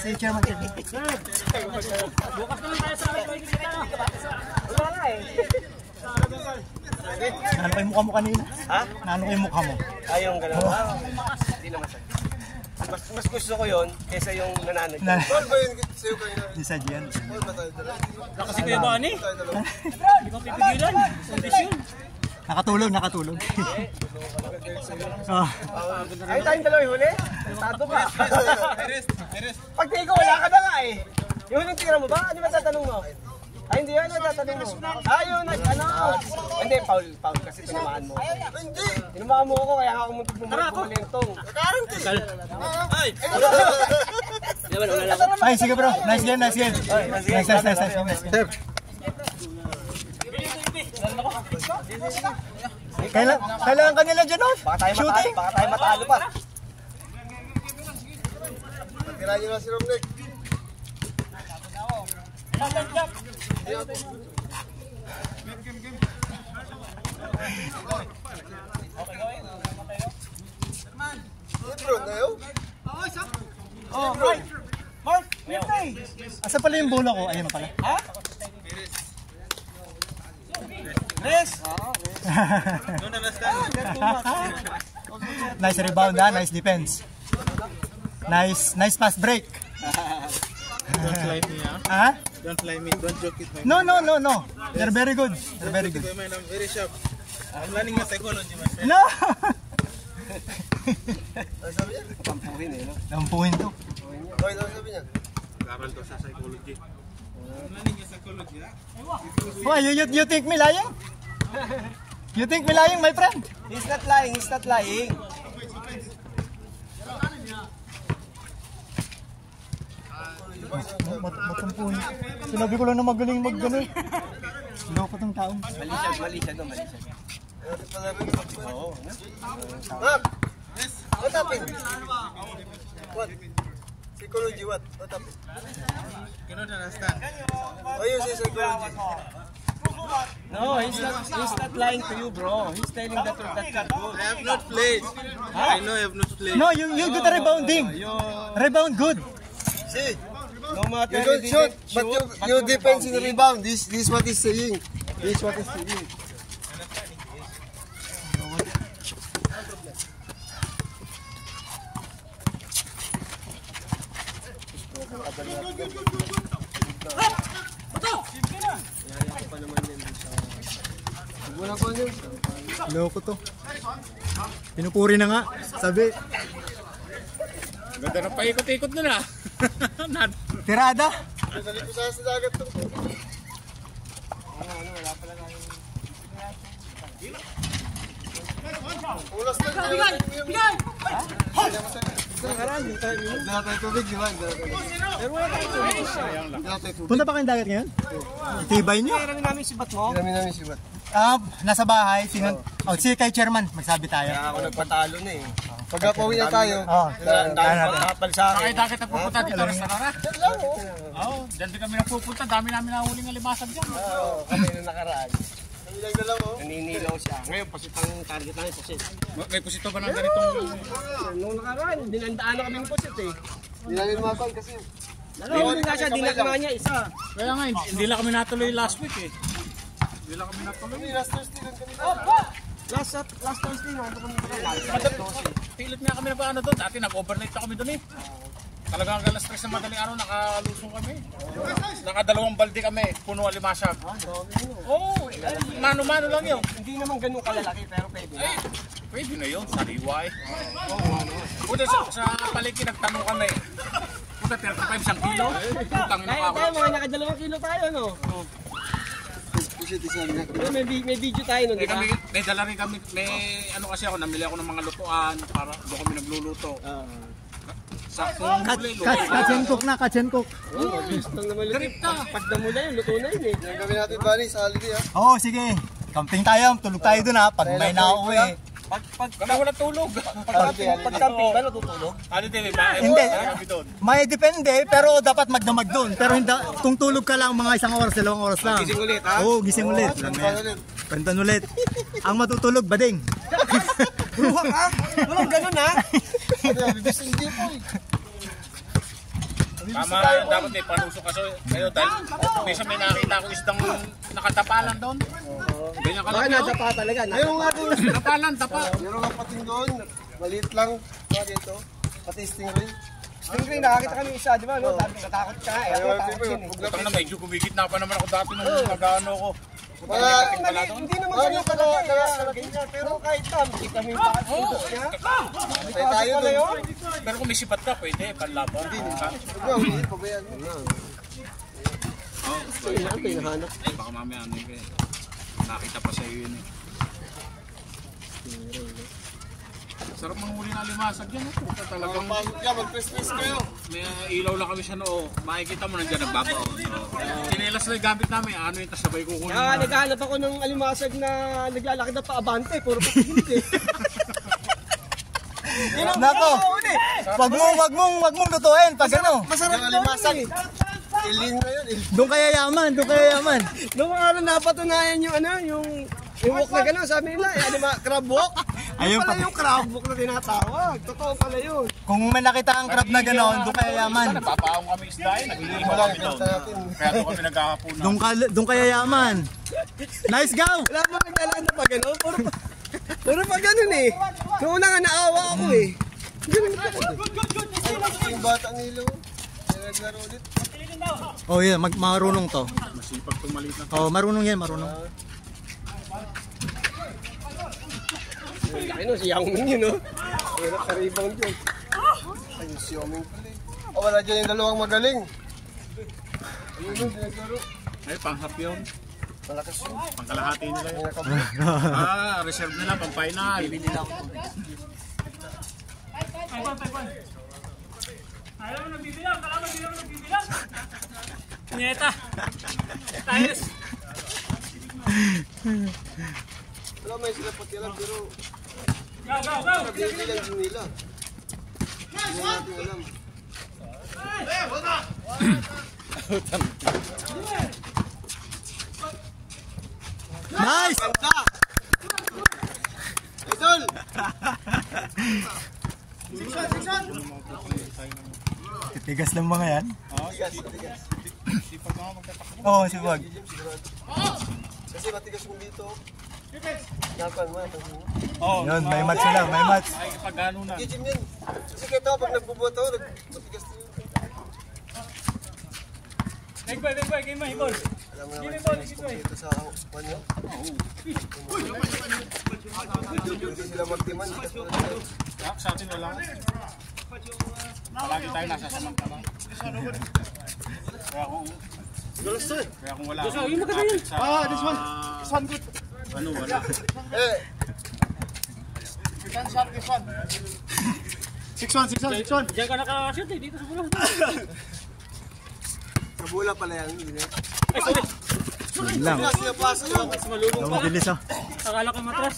Si Chairman. Bukas naman tayo sa akin. Wala nga eh. Naano kayo mukha mo kanina? Ha? Naano kayo mukha mo? Ayong gano'n. Hindi naman sa'yo. Mas gusto ko yun kaysa yung nananag. Paul ba yun sa'yo kayo? Di sa Gian. Paul ba tayo dala? Kasi Kuya Bani. Hindi ko pipigilan. Kondisyon. Nakatulog. Ay, tayong dalawa yung huli? Tato ka. Pag tingin ko, wala ka na nga eh. Yung huling tira mo ba? Ano ba tatanong mo? Ay, hindi yan. Tatanong mo. Yun. Hindi, Paul. Kasi tinamaan mo. Hindi! Tinamaan mo ako, kaya ako muntik bumalintong. Nakaranti! Ay! Ay, sige bro. Nice game. Nice. Kailangan ka nila dyan, shooting. Baka tayo matalo pa. Tira nyo na si Romnick. Lebron na yun? Oh, Mark, asa pala yung bola ko? Ayun pala. Ha? Yes! Nice rebound, nice defense. Nice pass break. Don't fly me, Huh? Don't fly me. Don't joke it. No. They're very good. I'm very sharp. I'm learning my psychology, my friend. No! Ano sabi niya? Pampuhin eh, no? Lampuhin to. Okay, ano sabi niya? Karal to sa psychology. I'm learning your psychology, ha? Why, you think me lying? You think me lying, my friend? He's not lying. Matampuhin. Sinabi ko lang na magaling mag-gano'n. Loko tong taong. Mali siya. Ano pala rin yung mag-point? Oo. Mark! What happened? What? Psychology, what? What happened? You don't understand. Why you say psychology? No, he's not lying to you, bro. He's telling the truth that you're good. I have not played. I know I have not played. No, you do the rebounding. Rebound good. See? No matter You don't shoot, but you defense in the rebound. This is what he's saying. This is what he's saying. Loko to. Pinupuri na nga. Sabi. Ganda na paikot-ikot na na. Tirada. Dali ko sa dagat to. Ulas na. Bigay! Dala tayo tubig, di ba? Punta pa kayong dagat ngayon? Tibay nyo. Kailan namin si Bat mo? Namin si Bat. Nasa bahay. Si kay chairman. Magsabi tayo. Kaya ako nagpatalo na eh. Pagka pauwi na tayo, Ang dami pagkakapal sa akin. Ay, bakit napupunta dito na Sarara? Oo, dyan din kami napupunta. Dami namin nahuling ng limasag dyan. Oo, kami na nakaraan. namilang na lang oh. Naninilaw siya. Ngayon, pasit ang target namin, pasit. May pusito ba ng ganitong... Nung nakaraan, dinandaan na kaming pasit eh. Hindi namin mapal kasi. Nalawin nga siya, dinagama niya isa. Kaya nga, hindi lang kami natuloy last week eh. Kami last Thursday lang kami. Last Thursday, nandito kami Pilit nga kami na paano doon. Dati nag-overnight na kami doon eh. Talagang alas 3 na madaling araw, nakalusong kami. Nakadalawang balde kami, puno alimasag. Oo, mano-mano lang yun. Hindi naman ganun kalalaki, pero pwede na. Ay, pwede na yun, sariwa eh. Puta sa palengke nagtanong kami. Puta, 35 isang kilo. Putang ina ako. Tayo, mga nakadalawang kilo tayo, no? May video tayo, no? Diba? May dala rin kami, may ano kasi ako, namili ako ng mga lutuan para doon kami nagluluto. Saktong huli, luto. Katsen cook na, katsen cook. Oo, gusto naman luto. Pag namula yun, luto na yun eh. Yung gawin natin bali sa holiday ha. Oo, sige. Camping tayo, tulog tayo dun ha. Pag may nauwi. Kami walang tulog. Pag camping ba, natutulog? Ano din ba? Hindi. May depende, pero dapat magdamag doon. Pero hindi, kung tulog ka lang mga isang oras, 2 oras lang. Gising ulit, ha? Oo, gising ulit. Kwentan ulit. Ang matutulog, bading. Walang ganun, ha? Hindi po eh. Tama, dapat may panusok kasi kayo dahil minsan may nakita ako isdang nakatapalan doon. Ganyan ka Baka lang nasa pa talaga. Ayaw nga din. Tapalan, tapa. Meron nga pating doon. Maliit lang. Mga dito. Pati stingray. Stingray, nakakita kami isa, di ba? No? Dati natakot ka. Eh, ako natakot yun eh. Utang na medyo kumigit na pa naman ako dati nung nag-ano ko. Hindi naman ganyan talaga. Pero kahit tam, hindi kami pakatulog niya. Tayo tayo doon. Pero kung may sipat ka, pwede, panlaban. Ikaw, hindi pabayaan mo na. Ay, baka mamaya ano yun. Nakita pa sa'yo yun eh. Sarap manghuli na limasag yan. Talagang Mag-press-press kayo. may ilaw lang kami sa noo. Makikita mo nandiyan nagbabaon. Tinelas na yung gamit namin. Ano yung tasabay kukunin Kaya mo. naghahanap ako ng alimasag na naglalakad na paabante. Puro pakikinig eh. Nako, wag mong lutuin pag ano. Masarap Yung daw alimasag. eh. Iling na yun. Doon kaya yaman. Noong araw napatunayan yung ano, yung walk na gano'n, sabi nila, eh, ano ba, crab walk? Ayun Ayun pala pa. yung crab walk na tinatawag. Totoo pala yun. Kung may nakita ang crab na gano'n, doon kaya yaman. Nagpapaong kami isda eh. Nag-iiba kami doon. Kaya doon kami nagkakapunan. Doon kaya yaman. Nice go! Wala mo naglalaan na pa gano'n, puro pa gano'n eh. Noong una nga naawa ako eh. Ganun ka. Yung bata nilo. Yung naglaro ulit. Oh yeah, marunong to. Masipag itong maliit na. Oh, marunong yan, marunong. Laki no, si Yang Ming yun no. Wala ka rebound yun. Ay, yung Xiaoming pala eh. Oh, wala dyan yung dalawang magaling. Ayun yun, naglaro. Ay, panghap yun. Malakas yun. Pangkalahati nila yun. Yung nakabot. Reserve nila, pang final. Ayaw mo nagbibilang, kalaman hindi ako nagbibilang. Nyeta. Tayos. Wala may sila patiran pero Go. nabibilang din nila. Hindi natin alam. Nice! Ganda! Idol! Tigas ng mga yan. Sipag mga magtatakbo. Oo, sipag. Kasi matigas mo dito. Dapan mo, pansin mo. Oh, Yun, may match sila, may match. ay pag gano'n na. Gijim yan. Kasi kahit ako pag nagbubuto, matigas din yun. Big boy, game mo, hibol. Alam mo naman kung dito sa panyo. Hindi sila mag-demand. Sa atin wala. Palagi tayo nasa samantala. Kaya kung wala ako, kapit sa... This one good. Ano, wala. Eh, 6-1. Diyan ka nakakashoot eh, dito sa bulan. sa bula pala yan. Hindi na. Yun lang. Sila sila pasa yun. Ang mabilis oh. Akala ko matras.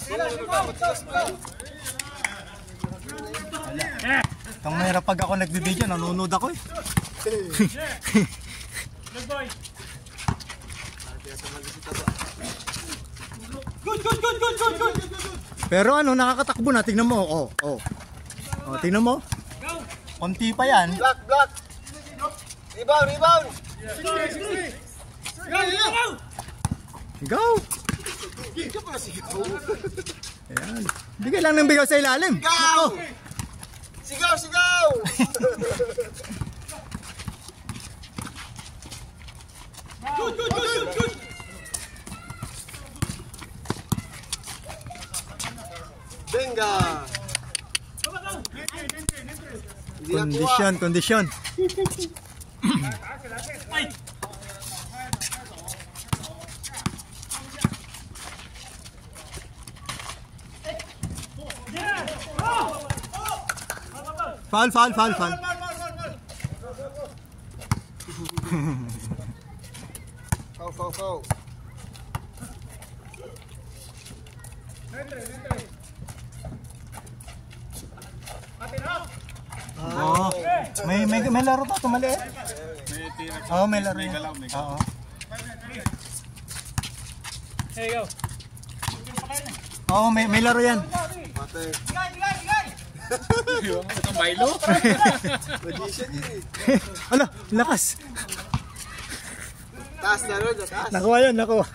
Ang mahirap pag ako nagbibideo, nanonood ako eh. Big boy. Good. Pero ano, nakakatakbo na, tingnan mo. Oh. Oh, tingnan mo. Konti pa yan. Block. Rebound. Go! Ayan. Bigay lang ng bigaw sa ilalim. Go! Sigaw! Good. Benga! Hindi nakuha. Kondisyon. Ay. Foul. Foul. Oo. May laro to, maliit. May tira. Oo, may laro May yan. galaw, may Oo. galaw. Here you go. Oo, may laro yan. Mate. Ang Milo. Magician yun eh. Ala, lakas. Taas na ron, taas. Nakuha yun, nakuha.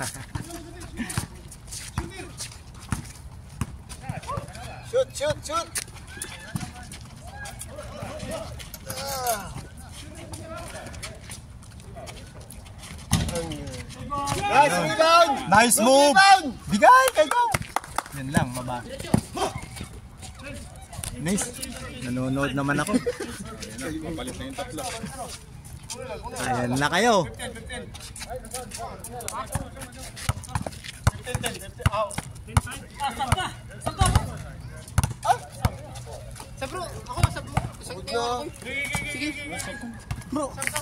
Shoot, shoot, shoot. Nice rebound! Nice move! Rebound! Bigay, kayo! Yan lang, baba. Nice. Nanonood naman ako. Papalit na yung tatlo. Ayan na kayo.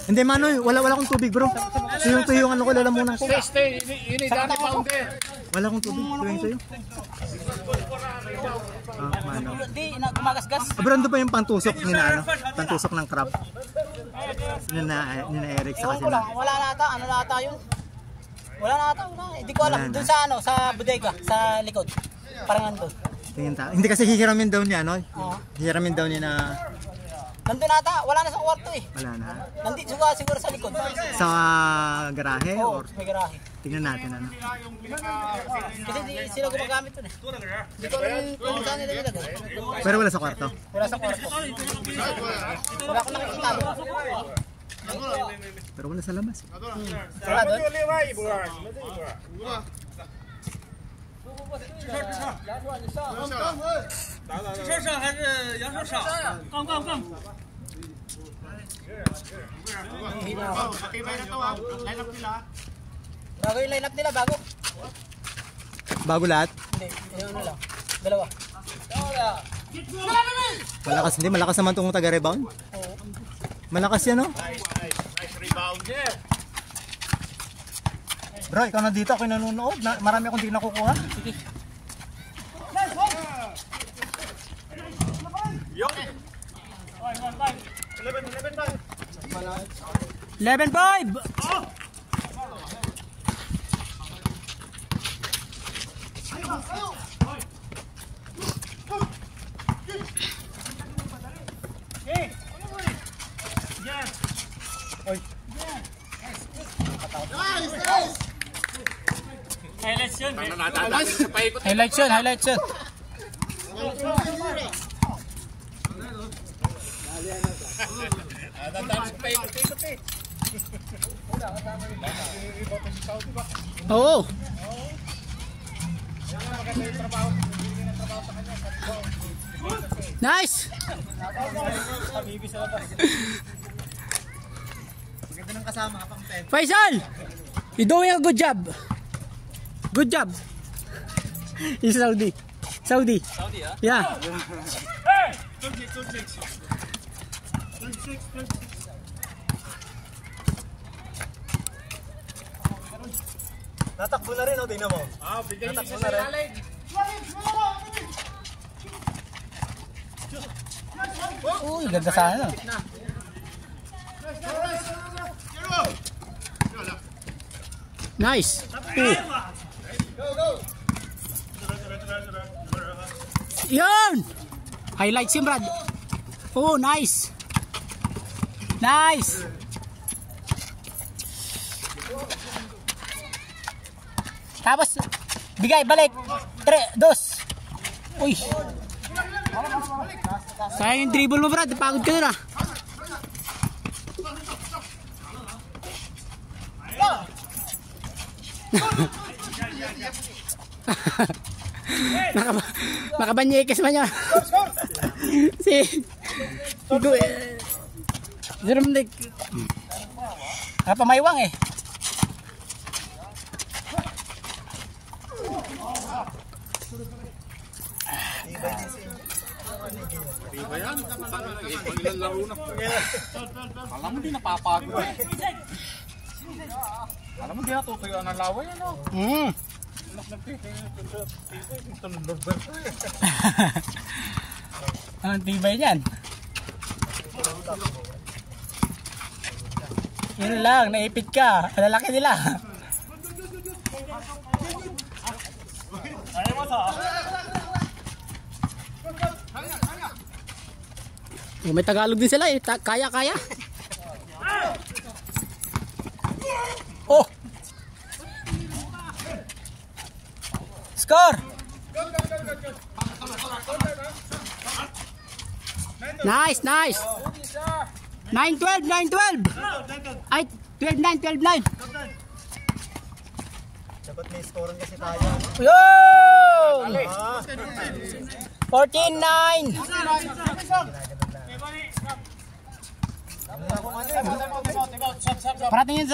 Hindi Manoy, wala akong tubig bro. Tuyong ano ko lalamunan ko. Stay, ini dati pounder. Wala akong tubig, tuyo. Mano. Hindi, gumagasgas. Bro, ando pa yung pantusok ni na ano? Pantusok ng crab. Ni na Eric sa kasi na. Wala na ata, ano na ata yun? Wala na ata, wala. Hindi ko alam. Wala na. Doon sa ano, sa bodega, sa likod. Parang nandun. Tingin ta. Hindi kasi hihiramin daw niya, no? Oo. Hihiramin daw niya na Nandun ata, wala na sa kwarto eh. wala na. Nandito siguro sa likod. Sa garahe Oo, or may garahe. tingnan natin ano. Kasi di sila gumagamit dun eh. Hindi ko alam kung saan nila nilagay. Pero wala sa kwarto. Wala sa kwarto. Wala akong nakikita doon. Pero wala sa labas. Wala doon? Bago yung line up nila, bago. Bago lahat. Hindi, yung ano lang. Dalawa. Malakas hindi, malakas naman tong taga-rebound. Malakas yan, no? Nice rebounder. Bro, ikaw na dito, ako nanonood. Marami akong di nakukuha. Sige. 11-5. Highlights yun. Nadadaan sa paikot. Highlights yun, highlights yun. Nadadaan sa paikot eh. Oo. Nice! Maganda ng kasama kapang 10. Faisal! You're doing a good job. Good job. He's Saudi. Saudi, ah? Yeah. Natakbo na rin, oh, tingnan mo. Bigyan niyo sa ilalim. Uy, ganda sana. Nice. Yun! Highlights yun, Brad. Oh, nice. Nice. Tapos, bigay, balik. 3, 2. Uy. Sayang yung dribble mo, Brad. Pagod ka nun, ah. Makabanyekes man niya. Si Jeromnik pamaywang eh. Diba yan? Ilang laro na. Alam mo di napapagod eh. Alam mo di natutuyo ng laway ano? Ang tibay niyan. Yun lang, naipit ka. Ang lalaki nila. Oh, may Tagalog din sila eh. Kaya. Oh! Score! Nice! 9-12! Ay, 12-9! Dapat may scorean kasi tayo. Yun! 14-9! Parating yun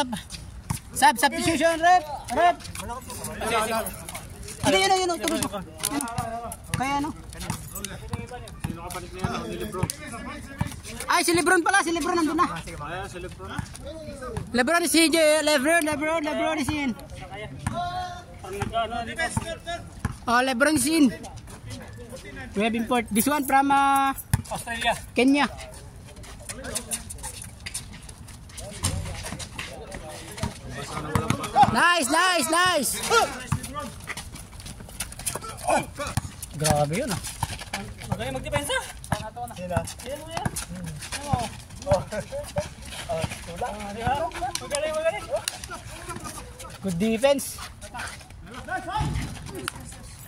substitution, rep! Hindi, yun, tuloy mo. Kaya ano? Ay, si Lebron pala, nandun na. Lebron is here, Lebron is in. Oh, Lebron is in. We have import this one from Australia. Kenya. Nice. Grabe yun ah. Magaling magdepensa. Sino? Magaling. Good defense.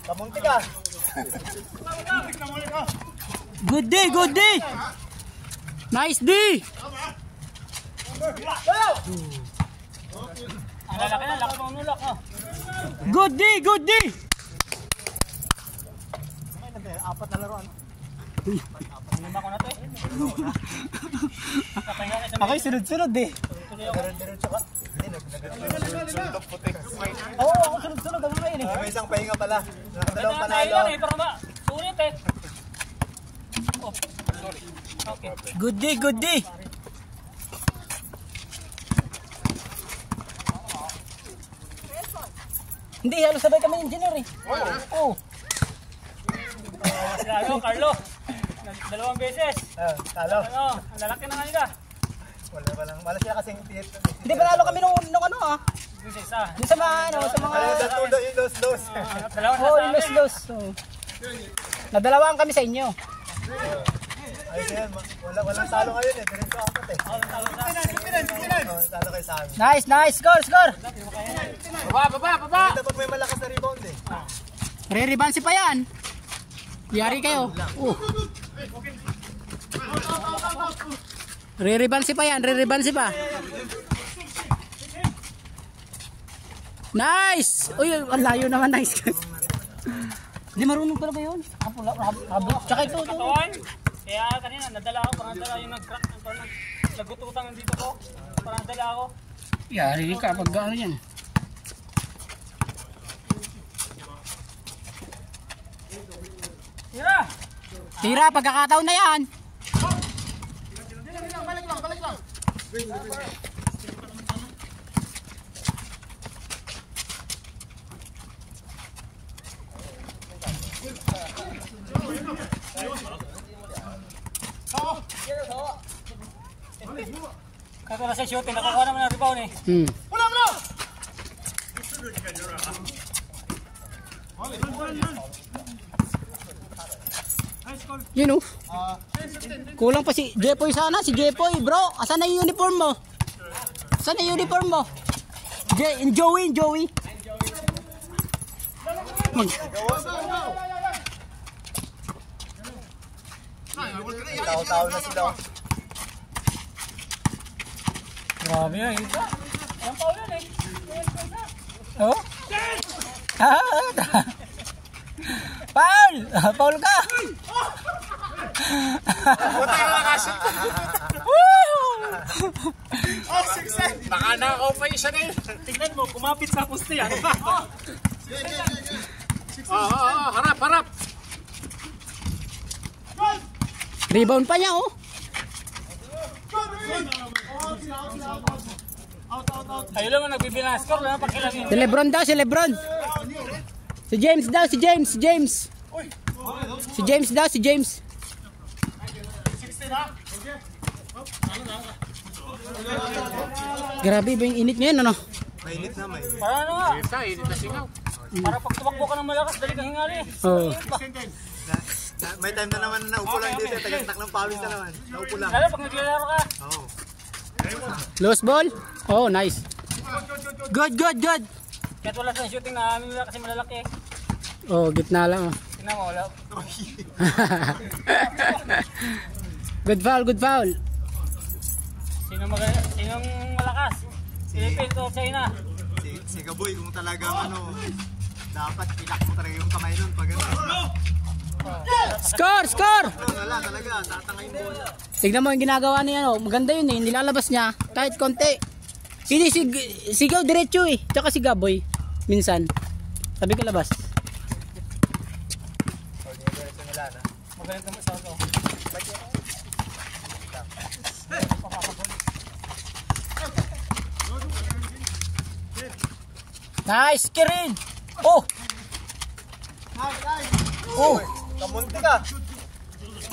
Kamunti ka. Good D. Nice D. Ang lalaki na, laki ng nulak. Good D. Apat na laruan. Lima ko na to eh. Ako'y sunod-sunod eh. Diretso ka. Oo, ako sunod-sunod ako ngayon eh. May isang pahinga pala. Nakadalawang Tayo panalo. lang eh, pero ba? Sulit eh. Oh, sorry. Okay. Good D. Hindi, halos sabay kami engineer eh. Oo. Carlo. Dalawang beses. Talo. Ang lalaki na kanila. Wala sila kasing tiyet. Hindi, panalo kami nung ano ah. Isa. Yung sa mga Yung dos. Dalawang Oo, sa yung amin. los. Nadalawaan kami sa inyo. Ayos yan. Walang talo ngayon eh. Diretso apat eh. Talo kayo sa amin. Nice. Score. Baba. Dapat may malakas na rebound eh. Re-rebansi pa yan. Yari kayo. Re-rebansi pa yan. Nice! Uy, ang layo naman. Nice. Hindi marunong talaga yun. Habot. Tsaka ito. Katawan. Kaya kanina, nadala ako. Parang nadala yung nag-crack. Nagututang dito ko. Parang nadala ako. Yari ka pag ano yan. Tira, pagkakataon na yan. Balik lang. Kato na sa shooting, nakakuha naman ng rebound eh. Wala! Yun oh. Kulang pa si Jepoy sana. Si Jepoy bro. Asan na yung uniform mo? Joey. Tao na sila. Grabe yan. Ang paul yan eh. Oh? Paul ka! Buta ka nakasip. Baka naka-off isa na yun. Tignan mo, kumapit sa poste yan. Harap. Rebound pa niya oh. Ayun lang ang nagbibilang score lang pakilamin. Si Lebron. Si James. Grabe ba yung init ngayon ano? Mainit na. Para ano nga? Init na singaw. Para pag tumakbo ka ng malakas, dali kang hingali. Oo. May time na naman na naupo lang dito. Tagagtak ng pawis na naman. Naupo lang. Lalo pag naglalaro ka. Oo. Loose ball. Oh, nice. Good, good, good. Kahit wala sa shooting na amin nila kasi malalaki. Oh, gitna lang. Oh. Tingnan mo, wala. Good foul, good foul. Sinong malakas? Philippines o China? Si Gaboy, kung talagang dapat ilak mo talaga yung kamay nun pag Score, score. wala talaga, tatangay mo. Tignan mo yung ginagawa niya. Oh. Maganda yun eh. Nilalabas niya. Kahit konti. Hindi, sigaw diretso eh. Tsaka si Gaboy. Minsan. Sabi ko labas. Magaling naman sa ito. Nice, Kirin. Oh. Oh. Kamunti ka.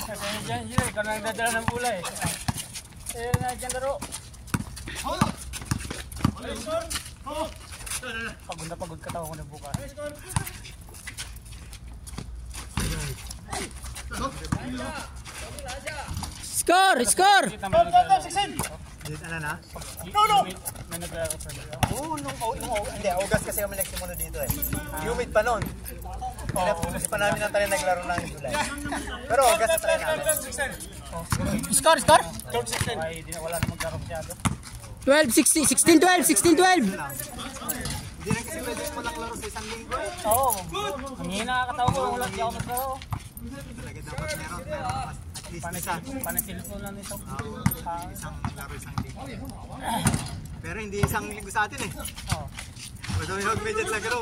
Kasi dyan, ikaw na nagdadala ng bola eh. Eh, na dyan laro. Pagod na pagod ka tao ko na bukas. Score, score. Dito na? May naglaro sa nila. Oo, hindi, August kasi kami nagsimula dito eh. Humid pa nun. Kasi pa namin ang tayo naglaro ng July. Pero August na tayo namin. Score, score. Ay, di na wala na maglaro masyado. 12, 16, 16, 12, 16, 12. Hindi na kasi pwede mo naglaro sa isang linggo eh. Oo. Ang hina nakakatawa ko, wala di ako maglaro. Talaga dapat meron at least isa. Panasilpo lang nito. Isang laro, isang linggo. Pero hindi isang linggo sa atin eh. Oo. Basta may mag-medget na garo.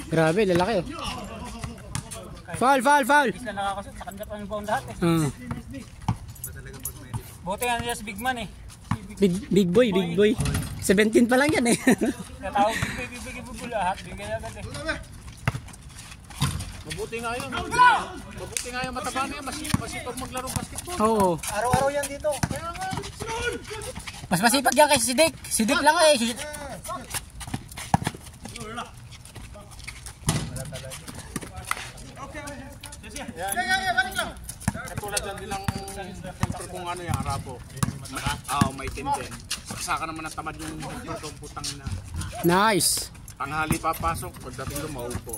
Grabe, lalaki oh. Foul, foul, foul. Isla nakakasot, sa kanila pa yung buong lahat eh. Buti nga nila si Big Man eh. Big boy, big boy. 17 pa lang yan eh. Natawag big lahat, bigay agad eh. Mabuti nga yun. Mabuti nga yung mataba na yan. Masipag maglaro basketball. Oo. Araw-araw yan dito. Mas masipag yan kay Sidik. Sidik lang eh. Katulad lang din ng kung ano yung Arabo. May tintin. Saka naman ang tamad yung putang na. Nice. Tanghali papasok, pagdating doon maupo.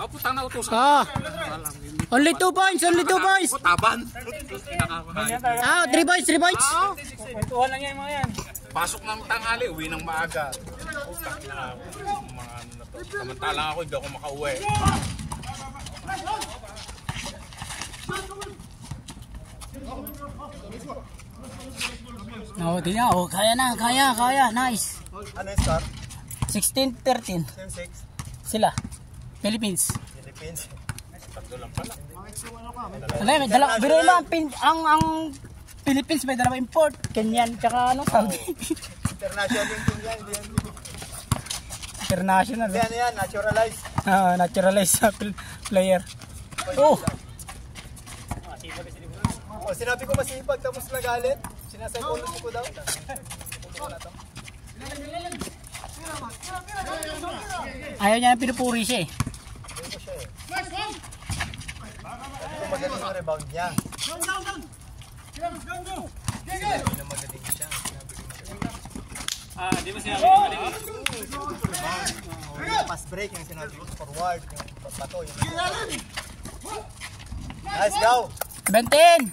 Putang na utos. Ah. Only 2 points, only 2 points. Taban. Ah, 3 points, 3 points. Kwentuhan lang yan yung mga yan. Pasok ng tanghali, uwi ng maaga. Putang na mga ano na to. Samantalang ako, hindi ako makauwi. Oh, tingnan. Oh, kaya na, kaya. Nice. Ano yung score? 16-13. Team 6. Sila. Philippines. Philippines. Ano may dalawa. Biro mo ang Philippines may dalawa import. Kenyan tsaka Saudi. International yung team yan. Hindi yan. International. Hindi ano yan, naturalized. Naturalized sa player. Oh. Sinabi ko masipag tapos nagalit. Sinasay ko daw. Ayaw niya ng pinupuri siya eh. Ito magaling yung rebound niya. Di ba sinabi ko mali? Pass break yung sinabi ko. Forward. Yung bato. Nice, go! 17!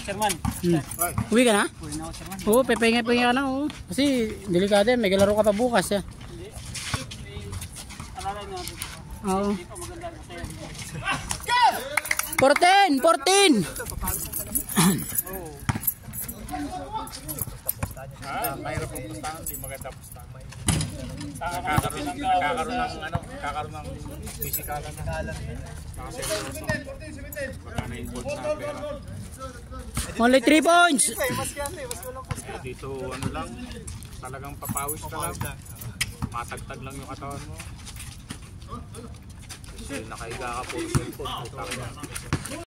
Sherman. Uwi ka na? Oo, pepenga-penga ka na. Oo. Kasi delikado yan, may galaro ka pa bukas. Eh. Oo. 14! 14! Mahirap ang pustahan, hindi maganda pustahan. Kakaroon ng pisikalan na. Magkana involved sa pera. Only 3 points! Dito lang, talagang papawis ka lang. Matagtag lang yung katawan mo. Kasi nakahiga ka po sa cellphone.